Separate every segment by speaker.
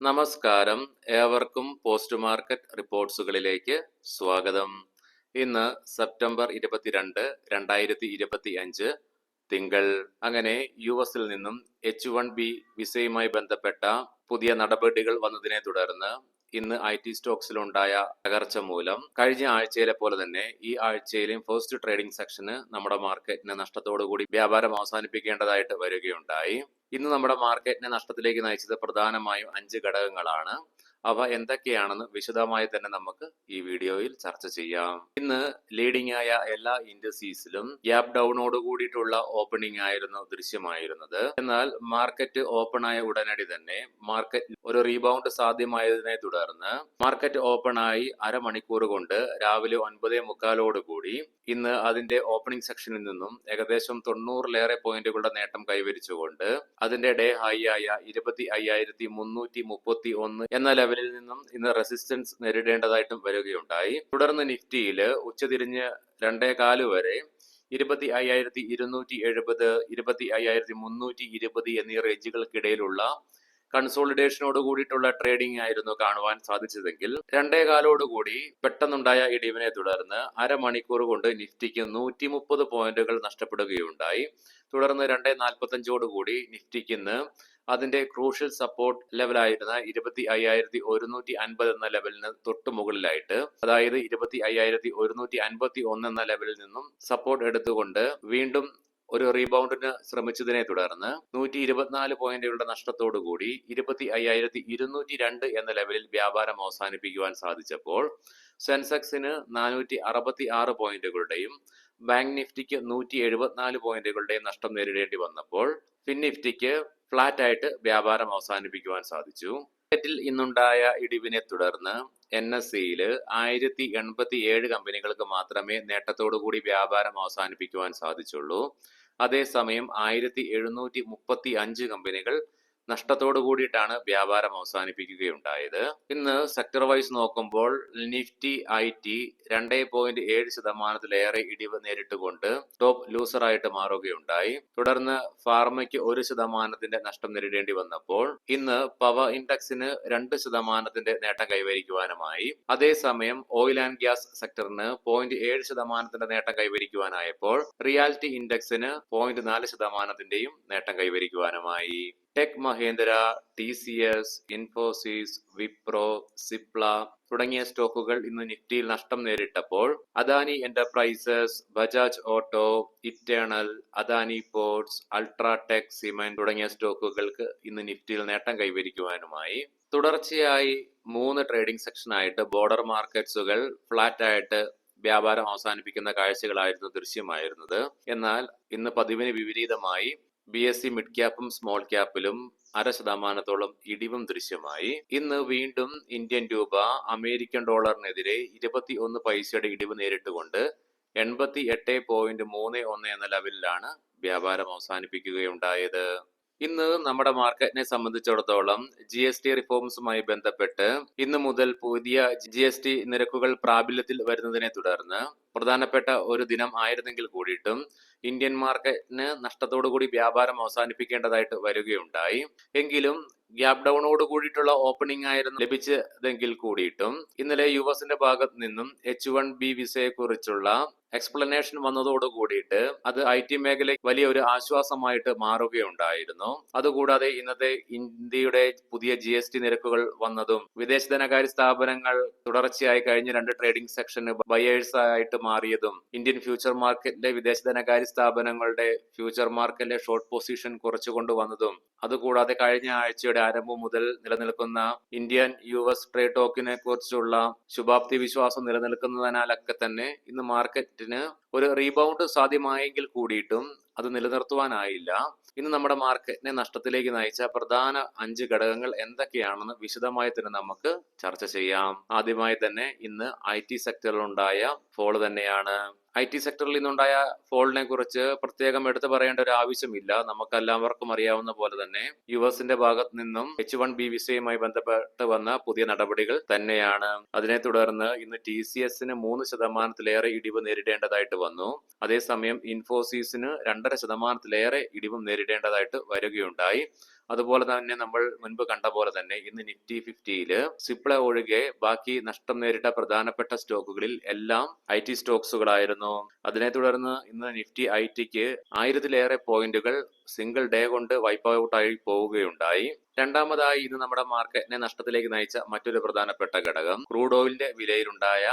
Speaker 1: നമസ്കാരം. ഏവർക്കും post market റിപ്പോർട്ട്സുകളിലേക്ക് സ്വാഗതം. ഇന്ന് സെപ്റ്റംബർ 22, 2025 തിങ്കൾ. അങ്ങനെ യുഎസിൽ നിന്നും H1B വിസയുമായി ബന്ധപ്പെട്ട പുതിയ നടപടികൾ വന്നതിനെ തുടർന്ന് ഇന്ന് IT സ്റ്റോക്സിലുണ്ടായ തകർച്ച മൂലം കഴിഞ്ഞ ആഴ്ചയിലെ പോലെ തന്നെ ഈ ആഴ്ചയിലെയും ഫസ്റ്റ് ട്രേഡിംഗ് സെക്ഷന് നമ്മുടെ മാർക്കറ്റിന് നഷ്ടത്തോടുകൂടി വ്യാപാരം അവസാനിപ്പിക്കേണ്ടതായിട്ട് വരികയുണ്ടായി. ഇന്ന് നമ്മുടെ മാർക്കറ്റിനെ നഷ്ടത്തിലേക്ക് നയിച്ചത് പ്രധാനമായും 5 ഘടകങ്ങളാണ്. അവ എന്തൊക്കെയാണെന്ന് വിശദമായി തന്നെ നമുക്ക് ഈ വീഡിയോയിൽ ചർച്ച ചെയ്യാം. ഇന്ന് ലീഡിംഗ് ആയ എല്ലാ ഇൻഡസ്ട്രീസിലും ഗ്യാപ് ഡൗണോട് കൂടിയിട്ടുള്ള ഓപ്പണിംഗ് ആയിരുന്നു ദൃശ്യമായിരുന്നത്. എന്നാൽ മാർക്കറ്റ് ഓപ്പൺ ആയ ഉടനടി തന്നെ മാർക്കറ്റ് ഒരു റീബൗണ്ട് സാധ്യമായതിനെ തുടർന്ന് മാർക്കറ്റ് ഓപ്പൺ ആയി അരമണിക്കൂർ കൊണ്ട് രാവിലെ 9:45 കൂടി ഇന്ന് അതിന്റെ ഓപ്പണിംഗ് സെക്ഷനിൽ നിന്നും ഏകദേശം 90-ലേറെ പോയിന്റുകളുടെ നേട്ടം കൈവരിച്ചുകൊണ്ട് അതിന്റെ ഡേ ഹൈ ആയ 25,331 എന്ന ലെവലിൽ നിന്നും ഇന്ന് റെസിസ്റ്റൻസ് നേരിടേണ്ടതായിട്ടും വരികയുണ്ടായി. തുടർന്ന് നിഫ്റ്റിയിൽ ഉച്ചതിരിഞ്ഞ് 2:15 വരെ 25,270, 25,320 എന്നീ റേഞ്ചുകൾക്കിടയിലുള്ള കൺസോളിഡേഷനോട് കൂടിയിട്ടുള്ള ട്രേഡിംഗ് ആയിരുന്നു കാണുവാൻ സാധിച്ചതെങ്കിൽ 2:15 കൂടി പെട്ടെന്നുണ്ടായ ഇടിവിനെ തുടർന്ന് അരമണിക്കൂർ കൊണ്ട് നിഫ്റ്റിക്ക് 130 പോയിന്റുകൾ നഷ്ടപ്പെടുകയുണ്ടായി. തുടർന്ന് 2:45 കൂടി നിഫ്റ്റിക്ക് ഇന്ന് അതിന്റെ ക്രൂഷ്യൽ സപ്പോർട്ട് ലെവലായിരുന്ന 25,150 എന്ന ലെവലിന് തൊട്ടു മുകളിലായിട്ട്, അതായത് 25,151 എന്ന ലെവലിൽ നിന്നും സപ്പോർട്ട് എടുത്തുകൊണ്ട് വീണ്ടും ഒരു റീബൗണ്ടിന് ശ്രമിച്ചതിനെ തുടർന്ന് 124 പോയിന്റുകളുടെ നഷ്ടത്തോടുകൂടി 25,202 എന്ന ലെവലിൽ വ്യാപാരം അവസാനിപ്പിക്കുവാൻ സാധിച്ചപ്പോൾ സെൻസെക്സിന് 466 പോയിന്റുകളുടെയും ബാങ്ക് നിഫ്റ്റിക്ക് 174 പോയിന്റുകളുടെയും നഷ്ടം നേരിടേണ്ടി വന്നപ്പോൾ ഫിൻ നിഫ്റ്റിക്ക് ഫ്ലാറ്റ് ആയിട്ട് വ്യാപാരം അവസാനിപ്പിക്കുവാൻ സാധിച്ചു. മാർക്കറ്റിൽ ഇന്നുണ്ടായ ഇടിവിനെ തുടർന്ന് NSEയിൽ 1087 കമ്പനികൾക്ക് മാത്രമേ നേട്ടത്തോടുകൂടി വ്യാപാരം അവസാനിപ്പിക്കുവാൻ സാധിച്ചുള്ളൂ. അതേസമയം 1735 കമ്പനികൾ നഷ്ടത്തോടു കൂടിയിട്ടാണ് വ്യാപാരം അവസാനിപ്പിക്കുകയുണ്ടായത്. ഇന്ന് സെക്ടർ വൈസ് നോക്കുമ്പോൾ നിഫ്റ്റി IT 2.7% ഇടിവ് നേരിട്ടുകൊണ്ട് ടോപ്പ് ലൂസറായിട്ട് മാറുകയുണ്ടായി. തുടർന്ന് ഫാർമയ്ക്ക് 1% നഷ്ടം നേരിടേണ്ടി വന്നപ്പോൾ ഇന്ന് പവർ ഇൻഡെക്സിന് 2% നേട്ടം കൈവരിക്കുവാനുമായി. അതേസമയം ഓയിൽ ആൻഡ് ഗ്യാസ് സെക്ടറിന് 0.7% നേട്ടം കൈവരിക്കുവാനായപ്പോൾ റിയാലിറ്റി ഇൻഡെക്സിന് 0.4% നേട്ടം കൈവരിക്കുവാനുമായി. ടെക് മഹേന്ദ്ര, TCS, ഇൻഫോസിസ്, വിപ്രോ, സിപ്ല തുടങ്ങിയ സ്റ്റോക്കുകൾ ഇന്ന് നിഫ്റ്റിയിൽ നഷ്ടം നേരിട്ടപ്പോൾ Adani enterprises, Bajaj auto, Eternal, Adani ports, UltraTech cement തുടങ്ങിയ സ്റ്റോക്കുകൾക്ക് ഇന്ന് നിഫ്റ്റിയിൽ നേട്ടം കൈവരിക്കുവാനുമായി. തുടർച്ചയായി 3 ട്രേഡിംഗ് സെക്ഷനായിട്ട് ബോർഡർ മാർക്കറ്റ്സുകൾ ഫ്ലാറ്റ് ആയിട്ട് വ്യാപാരം അവസാനിപ്പിക്കുന്ന കാഴ്ചകളായിരുന്നു ദൃശ്യമായിരുന്നത്. എന്നാൽ ഇന്ന് പതിവിന് വിപരീതമായി BSE മിഡ് ക്യാപ്പും സ്മോൾ ക്യാപ്പിലും 0.5% ഇടിവും ദൃശ്യമായി. ഇന്ന് വീണ്ടും ഇന്ത്യൻ രൂപ അമേരിക്കൻ ഡോളറിനെതിരെ 21 പൈസയുടെ ഇടിവ് നേരിട്ടുകൊണ്ട് 88.31 എന്ന ലെവലിലാണ് വ്യാപാരം അവസാനിപ്പിക്കുകയുണ്ടായത്. ഇന്ന് നമ്മുടെ മാർക്കറ്റിനെ സംബന്ധിച്ചിടത്തോളം GST റിഫോംസുമായി ബന്ധപ്പെട്ട് ഇന്ന് മുതൽ പുതിയ GST നിരക്കുകൾ പ്രാബല്യത്തിൽ വരുന്നതിനെ തുടർന്ന് പ്രധാനപ്പെട്ട ഒരു ദിനം ആയിരുന്നെങ്കിൽ കൂടിയിട്ടും ഇന്ത്യൻ മാർക്കറ്റിന് നഷ്ടത്തോടുകൂടി വ്യാപാരം അവസാനിപ്പിക്കേണ്ടതായിട്ട് വരികയുണ്ടായി. എങ്കിലും ഗ്യാപ് ഡൗണോട് കൂടിയിട്ടുള്ള ഓപ്പണിംഗ് ആയിരുന്നു ലഭിച്ചതെങ്കിൽ കൂടിയിട്ടും ഇന്നലെ യുഎസിന്റെ ഭാഗത്ത് നിന്നും H1B വിസയെ കുറിച്ചുള്ള എക്സ്പ്ലനേഷൻ വന്നതോട് കൂടിയിട്ട് അത് IT മേഖലയ്ക്ക് വലിയ ഒരു ആശ്വാസമായിട്ട് മാറുകയുണ്ടായിരുന്നു. അതുകൂടാതെ ഇന്നത്തെ ഇന്ത്യയുടെ പുതിയ GST നിരക്കുകൾ വന്നതും വിദേശ ധനകാര്യ സ്ഥാപനങ്ങൾ തുടർച്ചയായി കഴിഞ്ഞ 2 ട്രേഡിംഗ് സെക്ഷന് ബയേഴ്സ് ആയിട്ട് മാറിയതും ഇന്ത്യൻ ഫ്യൂച്ചർ മാർക്കറ്റിലെ വിദേശ ധനകാര്യ സ്ഥാപനങ്ങളുടെ ഫ്യൂച്ചർ മാർക്കറ്റിലെ ഷോർട്ട് പൊസിഷൻ കുറച്ചുകൊണ്ട് വന്നതും അതുകൂടാതെ കഴിഞ്ഞ ആഴ്ചയുടെ ആരംഭം മുതൽ നിലനിൽക്കുന്ന ഇന്ത്യൻ US ട്രേഡ് ടോക്കിനെ കുറിച്ചുള്ള ശുഭാപ്തി വിശ്വാസം നിലനിൽക്കുന്നതിനാലൊക്കെ തന്നെ ഇന്ന് മാർക്കറ്റിന് ഒരു റീബൗണ്ട് സാധ്യമായെങ്കിൽ കൂടിയിട്ടും അത് നിലനിർത്തുവാനായില്ല. ഇന്ന് നമ്മുടെ മാർക്കറ്റിനെ നഷ്ടത്തിലേക്ക് നയിച്ച പ്രധാന 5 ഘടകങ്ങൾ എന്തൊക്കെയാണെന്ന് വിശദമായി തന്നെ നമുക്ക് ചർച്ച ചെയ്യാം. ആദ്യമായി തന്നെ ഇന്ന് IT സെക്ടറിലുണ്ടായ ഫോൾ തന്നെയാണ്. IT സെക്ടറിൽ നിന്നുണ്ടായ ഫോളിനെ കുറിച്ച് പ്രത്യേകം എടുത്തു പറയേണ്ട ഒരു ആവശ്യമില്ല. നമുക്കെല്ലാവർക്കും അറിയാവുന്ന പോലെ തന്നെ യുഎസിന്റെ ഭാഗത്ത് നിന്നും H1B വിസയുമായി ബന്ധപ്പെട്ട് വന്ന പുതിയ നടപടികൾ തന്നെയാണ്. അതിനെ തുടർന്ന് ഇന്ന് TCSന് 3%-ലേറെ ഇടിവ് നേരിടേണ്ടതായിട്ട് വന്നു. അതേസമയം ഇൻഫോസിസിന് 2.5%-ലേറെ ഇടിവും നേരിടേണ്ടി നേരിടേണ്ടതായിട്ട് വരികയുണ്ടായി. അതുപോലെ തന്നെ നമ്മൾ മുൻപ് കണ്ട പോലെ തന്നെ ഇന്ന് നിഫ്റ്റി 50-യിൽ സിപ്ല ഒഴികെ ബാക്കി നഷ്ടം നേരിട്ട പ്രധാനപ്പെട്ട സ്റ്റോക്കുകളിൽ എല്ലാം IT സ്റ്റോക്സുകളായിരുന്നു. അതിനെ തുടർന്ന് ഇന്ന് നിഫ്റ്റി ITക്ക് 1000-ലേറെ പോയിന്റുകൾ സിംഗിൾ ഡേ കൊണ്ട് വൈപ്പ് ഔട്ടായി പോവുകയുണ്ടായി. രണ്ടാമതായി ഇന്ന് നമ്മുടെ മാർക്കറ്റിനെ നഷ്ടത്തിലേക്ക് നയിച്ച മറ്റൊരു പ്രധാനപ്പെട്ട ഘടകം ക്രൂഡ് ഓയിലിന്റെ വിലയിലുണ്ടായ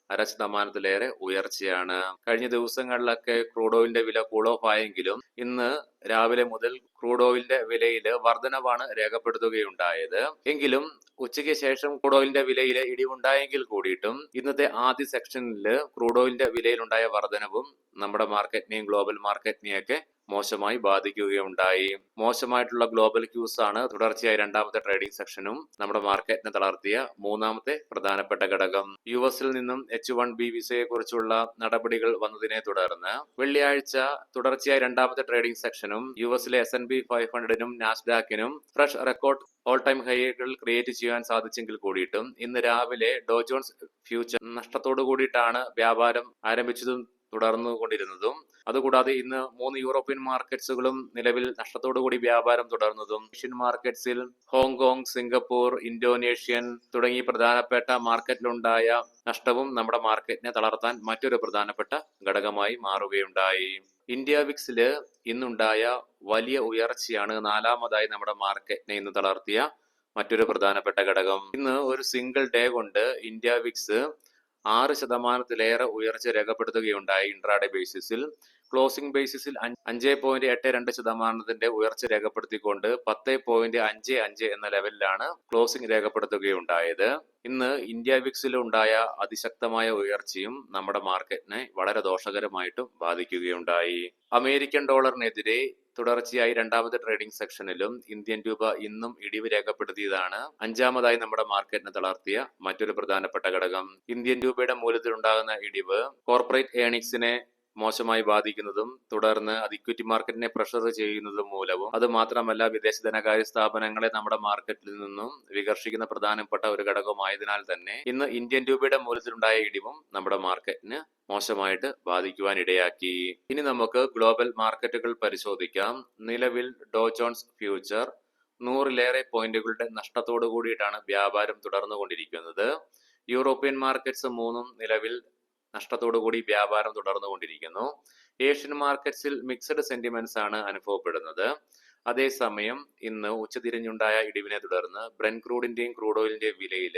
Speaker 1: 0.5% ഉയർച്ചയാണ്. കഴിഞ്ഞ ദിവസങ്ങളിലൊക്കെ ക്രൂഡ് ഓയിലിന്റെ വില കൂൾ ഓഫ് ആയെങ്കിലും ഇന്ന് രാവിലെ മുതൽ ക്രൂഡ് ഓയിലിന്റെ വിലയിൽ വർധനവാണ് രേഖപ്പെടുത്തുകയുണ്ടായത്. എങ്കിലും ഉച്ചയ്ക്ക് ശേഷം ക്രൂഡ് ഓയിലിന്റെ വിലയിൽ ഇടിവുണ്ടായെങ്കിൽ കൂടിയിട്ടും ഇന്നത്തെ ആദ്യ സെക്ഷനിൽ ക്രൂഡ് ഓയിലിന്റെ വിലയിലുണ്ടായ വർധനവും നമ്മുടെ മാർക്കറ്റിനെയും ഗ്ലോബൽ മാർക്കറ്റിനെയൊക്കെ മോശമായി ബാധിക്കുകയുണ്ടായി. മോശമായിട്ടുള്ള ഗ്ലോബൽ ക്യൂസ് ആണ് തുടർച്ചയായി രണ്ടാമത്തെ ട്രേഡിംഗ് സെക്ഷനും നമ്മുടെ മാർക്കറ്റിനെ തളർത്തിയ മൂന്നാമത്തെ പ്രധാനപ്പെട്ട ഘടകം. US-ൽ നിന്നും H1B വിസയെ കുറിച്ചുള്ള നടപടികൾ വന്നതിനെ തുടർന്ന് വെള്ളിയാഴ്ച തുടർച്ചയായി രണ്ടാമത്തെ ട്രേഡിംഗ് സെക്ഷനും US-ലെ S&P 500-നും നാസ്ഡാക്കിനും ഫ്രഷ് റെക്കോർഡ് ഓൾ ടൈം ഹൈകൾ ക്രിയേറ്റ് ചെയ്യാൻ സാധിച്ചെങ്കിൽ കൂടിയിട്ടും ഇന്ന് രാവിലെ ഡോ ജോൺസ് ഫ്യൂച്ചർ നഷ്ടത്തോടു കൂടിയിട്ടാണ് വ്യാപാരം ആരംഭിച്ചതും തുടർന്നുകൊണ്ടിരുന്നതും. അതുകൂടാതെ ഇന്ന് 3 യൂറോപ്യൻ മാർക്കറ്റ്സുകളും നിലവിൽ നഷ്ടത്തോടുകൂടി വ്യാപാരം തുടർന്നതും ഏഷ്യൻ മാർക്കറ്റ്സിൽ ഹോങ്കോങ്, സിംഗപ്പൂർ, ഇന്തോനേഷ്യൻ തുടങ്ങി പ്രധാനപ്പെട്ട മാർക്കറ്റിലുണ്ടായ നഷ്ടവും നമ്മുടെ മാർക്കറ്റിനെ തളർത്താൻ മറ്റൊരു പ്രധാനപ്പെട്ട ഘടകമായി മാറുകയുണ്ടായി. ഇന്ത്യ വിക്സില് ഇന്നുണ്ടായ വലിയ ഉയർച്ചയാണ് നാലാമതായി നമ്മുടെ മാർക്കറ്റിനെ ഇന്ന് തളർത്തിയ മറ്റൊരു പ്രധാനപ്പെട്ട ഘടകം. ഇന്ന് ഒരു സിംഗിൾ ഡേ കൊണ്ട് ഇന്ത്യ വിക്സ് 6%-ലേറെ ഉയർച്ച രേഖപ്പെടുത്തുകയുണ്ടായി. ഇൻട്രാഡേ ബേസിസിൽ ക്ലോസിംഗ് ബേസിസിൽ 5.82% ഉയർച്ച രേഖപ്പെടുത്തിക്കൊണ്ട് 10.55 എന്ന ലെവലിലാണ് ക്ലോസിംഗ് രേഖപ്പെടുത്തുകയുണ്ടായത്. ഇന്ന് ഇന്ത്യ വിക്സിൽ ഉണ്ടായ അതിശക്തമായ ഉയർച്ചയും നമ്മുടെ മാർക്കറ്റിനെ വളരെ ദോഷകരമായിട്ടും ബാധിക്കുകയുണ്ടായി. അമേരിക്കൻ ഡോളറിനെതിരെ തുടർച്ചയായി രണ്ടാമത്തെ ട്രേഡിംഗ് സെക്ഷനിലും ഇന്ത്യൻ രൂപ ഇന്നും ഇടിവ് രേഖപ്പെടുത്തിയതാണ് അഞ്ചാമതായി നമ്മുടെ മാർക്കറ്റിനെ തളർത്തിയ മറ്റൊരു പ്രധാനപ്പെട്ട ഘടകം. ഇന്ത്യൻ രൂപയുടെ മൂല്യത്തിലുണ്ടാകുന്ന ഇടിവ് കോർപ്പറേറ്റ് ഏർണിംഗ്സിനെ മോശമായി ബാധിക്കുന്നതും തുടർന്ന് അത് ഇക്വിറ്റി മാർക്കറ്റിനെ പ്രഷർ ചെയ്യുന്നതും മൂലവും അത് മാത്രമല്ല വിദേശ ധനകാര്യ സ്ഥാപനങ്ങളെ നമ്മുടെ മാർക്കറ്റിൽ നിന്നും വികർഷിക്കുന്ന പ്രധാനപ്പെട്ട ഒരു ഘടകമായതിനാൽ തന്നെ ഇന്ന് ഇന്ത്യൻ രൂപയുടെ മൂല്യത്തിലുണ്ടായ ഇടിവും നമ്മുടെ മാർക്കറ്റിന് മോശമായിട്ട് ബാധിക്കുവാൻ ഇടയാക്കി. ഇനി നമുക്ക് ഗ്ലോബൽ മാർക്കറ്റുകൾ പരിശോധിക്കാം. നിലവിൽ ഡോ ജോൺസ് ഫ്യൂച്ചർ 100-ലേറെ പോയിന്റുകളുടെ നഷ്ടത്തോടു കൂടിയിട്ടാണ് വ്യാപാരം തുടർന്നുകൊണ്ടിരിക്കുന്നത്. യൂറോപ്യൻ മാർക്കറ്റ്സ് 3 നിലവിൽ നഷ്ടത്തോടു കൂടി വ്യാപാരം തുടർന്നുകൊണ്ടിരിക്കുന്നു. ഏഷ്യൻ മാർക്കറ്റ്സിൽ മിക്സഡ് സെന്റിമെന്റ്സ് ആണ് അനുഭവപ്പെടുന്നത്. അതേസമയം ഇന്ന് ഉച്ചതിരിഞ്ഞുണ്ടായ ഇടിവിനെ തുടർന്ന് ബ്രെന്റ് ക്രൂഡിന്റെയും ക്രൂഡ് ഓയിലിന്റെയും വിലയിൽ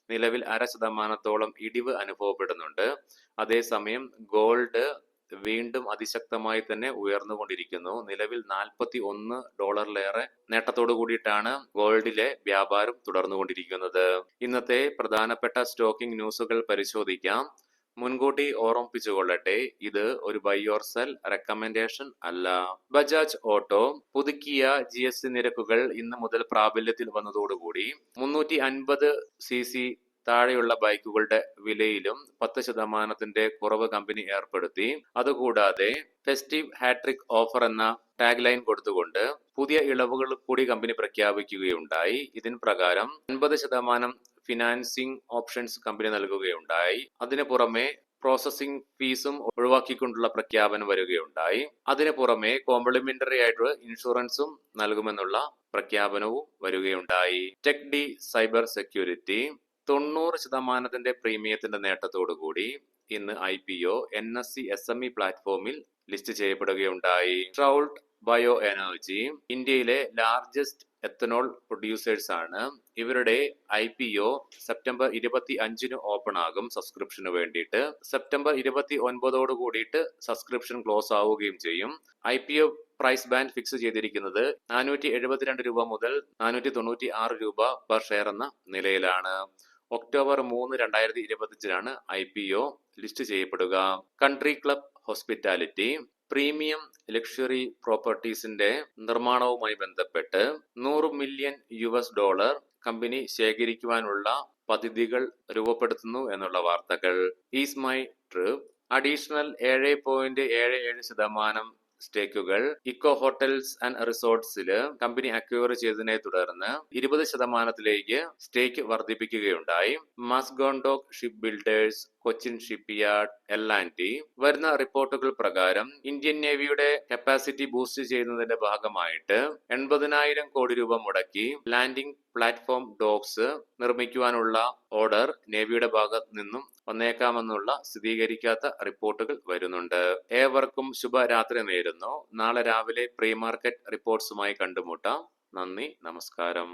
Speaker 1: നിലവിൽ 0.5%-ഓളം ഇടിവ് അനുഭവപ്പെടുന്നുണ്ട്. അതേസമയം ഗോൾഡ് വീണ്ടും അതിശക്തമായി തന്നെ ഉയർന്നുകൊണ്ടിരിക്കുന്നു. നിലവിൽ $41-ലേറെ നേട്ടത്തോടു കൂടിയിട്ടാണ് ഗോൾഡിലെ വ്യാപാരം തുടർന്നുകൊണ്ടിരിക്കുന്നത്. ഇന്നത്തെ പ്രധാനപ്പെട്ട സ്റ്റോക്കിംഗ് ന്യൂസുകൾ പരിശോധിക്കാം. മുൻകൂട്ടി ഓർമ്മിപ്പിച്ചുകൊള്ളട്ടെ, ഇത് ഒരു ബൈ ഓർ സെൽ റെക്കമെൻഡേഷൻ അല്ല. ബജാജ് ഓട്ടോ പുതുക്കിയ GST നിരക്കുകൾ ഇന്ന് മുതൽ പ്രാബല്യത്തിൽ വന്നതോടുകൂടി 350cc താഴെയുള്ള ബൈക്കുകളുടെ വിലയിലും 10% കുറവ് കമ്പനി ഏർപ്പെടുത്തി. അതുകൂടാതെ ഫെസ്റ്റീവ് ഹാട്രിക് ഓഫർ എന്ന ടാഗ് ലൈൻ കൊടുത്തുകൊണ്ട് പുതിയ ഇളവുകൾ കൂടി കമ്പനി പ്രഖ്യാപിക്കുകയുണ്ടായി. ഇതിന് പ്രകാരം 50% ഫിനാൻസിംഗ് ഓപ്ഷൻസ് കമ്പനി നൽകുകയുണ്ടായി. അതിനു പുറമെ പ്രോസസിംഗ് ഫീസും ഒഴിവാക്കിക്കൊണ്ടുള്ള പ്രഖ്യാപനം വരികയുണ്ടായി. അതിനു പുറമെ കോംപ്ലിമെന്ററി ആയിട്ട് ഇൻഷുറൻസും നൽകുമെന്നുള്ള പ്രഖ്യാപനവും വരികയുണ്ടായി. ടെക് ഡി സൈബർ സെക്യൂരിറ്റി 90% പ്രീമിയത്തിന്റെ നേട്ടത്തോടുകൂടി ഇന്ന് IPO NSE SME പ്ലാറ്റ്ഫോമിൽ ലിസ്റ്റ് ചെയ്യപ്പെടുകയുണ്ടായി. ട്രൗൾട്ട് ബയോ എനർജി ഇന്ത്യയിലെ ലാർജസ്റ്റ് എത്തനോൾ പ്രൊഡ്യൂസേഴ്സ് ആണ്. ഇവരുടെ IPO സെപ്റ്റംബർ 25-ന് ഓപ്പൺ ആകും സബ്സ്ക്രിപ്ഷന് വേണ്ടിയിട്ട്. സെപ്റ്റംബർ 29-ഓട് കൂടിയിട്ട് സബ്സ്ക്രിപ്ഷൻ ക്ലോസ് ആവുകയും ചെയ്യും. IPO പ്രൈസ് ബാൻഡ് ഫിക്സ് ചെയ്തിരിക്കുന്നത് 472 രൂപ മുതൽ 496 രൂപ പെർ ഷെയർ എന്ന നിലയിലാണ്. ഒക്ടോബർ 3, 2025-നാണ് IPO ലിസ്റ്റ് ചെയ്യപ്പെടുക. Country Club hospitality premium luxury പ്രോപ്പർട്ടീസിന്റെ നിർമ്മാണവുമായി ബന്ധപ്പെട്ട് $100 മില്യൺ കമ്പനി ശേഖരിക്കുവാനുള്ള പദ്ധതികൾ രൂപപ്പെടുത്തുന്നു എന്നുള്ള വാർത്തകൾ. ഈസ് മൈ ട്രിപ്പ് അഡീഷണൽ 7.77% സ്റ്റേക്കുകൾ ഇക്കോ ഹോട്ടൽസ് ആൻഡ് റിസോർട്ട്സിൽ കമ്പനി അക്വയർ ചെയ്തതിനെ തുടർന്ന് 20% സ്റ്റേക്ക് വർദ്ധിപ്പിക്കുകയുണ്ടായി. Mazagon Dock ship builders, Cochin shipyard, L&T വരുന്ന റിപ്പോർട്ടുകൾ പ്രകാരം ഇന്ത്യൻ നേവിയുടെ കപ്പാസിറ്റി ബൂസ്റ്റ് ചെയ്യുന്നതിന്റെ ഭാഗമായിട്ട് 80,000 കോടി രൂപ മുടക്കി ലാൻഡിംഗ് പ്ലാറ്റ്ഫോം ഡോക്സ് നിർമ്മിക്കുവാനുള്ള ഓർഡർ നേവിയുടെ ഭാഗത്ത് നിന്നും വന്നേക്കാമെന്നുള്ള സ്ഥിരീകരിക്കാത്ത റിപ്പോർട്ടുകൾ വരുന്നുണ്ട്. ഏവർക്കും ശുഭരാത്രി നേരുന്നു. നാളെ രാവിലെ പ്രീ മാർക്കറ്റ് റിപ്പോർട്ട്സുമായി കണ്ടുമുട്ടാം. നന്ദി, നമസ്കാരം.